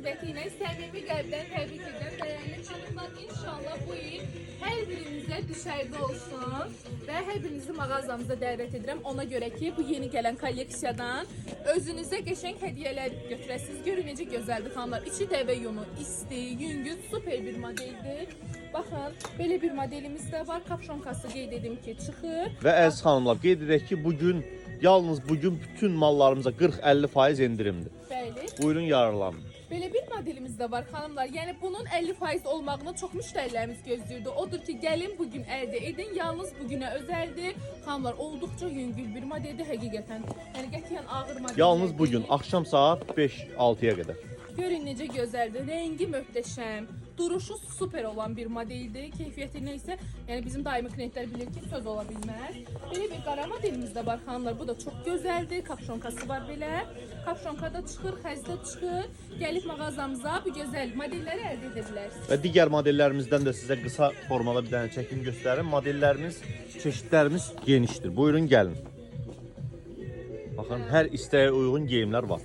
münasibətilə səmimi qəlbdən təbrik edirəm. Dəyərli xanımlar, inşallah bu il hər birinizə düşərdə olsun və hər birinizi mağazamıza dəvət edirəm. Ona görə ki, bu yeni gələn kolleksiyadan özünüzə qəşəng hədiyyələr götürəsiniz. Görün necə gözəldir xanımlar. İçi dəvə yunu, isti, yüngül, super bir modeldir. Baxın, belə bir modelimiz də var. Kapşonkası qeyd edim ki, çıxır. Və əziz xanımlar, qeyd edək ki, yalnız bugün bütün mallarımıza 40-50% endirimdir. Bəli. Buyurun, yararlanın. Belə bir modelimiz də var xanımlar. Yəni bunun 50% olmağını çox müştərilərimiz gözləyirdi. Odur ki, gəlin bugün əldə edin. Yalnız bugünə özəldir. Xanımlar, olduqca yüngül bir modeldir həqiqətən. Yəni qətiyyən ağır model. Yalnız bugün axşam saat 5-6-ya qədər. Görün necə gözəldir. Rəngi möhtəşəm. Duruşu super olan bir modeldir. Keyfiyyəti neysə, yəni bizim daimi klientlər bilir ki, söz ola bilməz. Belə bir qara modelimiz də var xanımlar. Bu da çox gözəldir. Kapşonkası var belə. Kapşonka da çıxır, xəzdə çıxır. Gəlib mağazamıza bu gözəl modelləri əldə edə bilərsiniz. Və digər modellərimizdən də sizə qısa formada bir dənə çəkim göstərim. Modellərimiz, çeşidlərimiz genişdir. Buyurun, gəlin. Baxın, hər istəyə uyğun geyimlər var.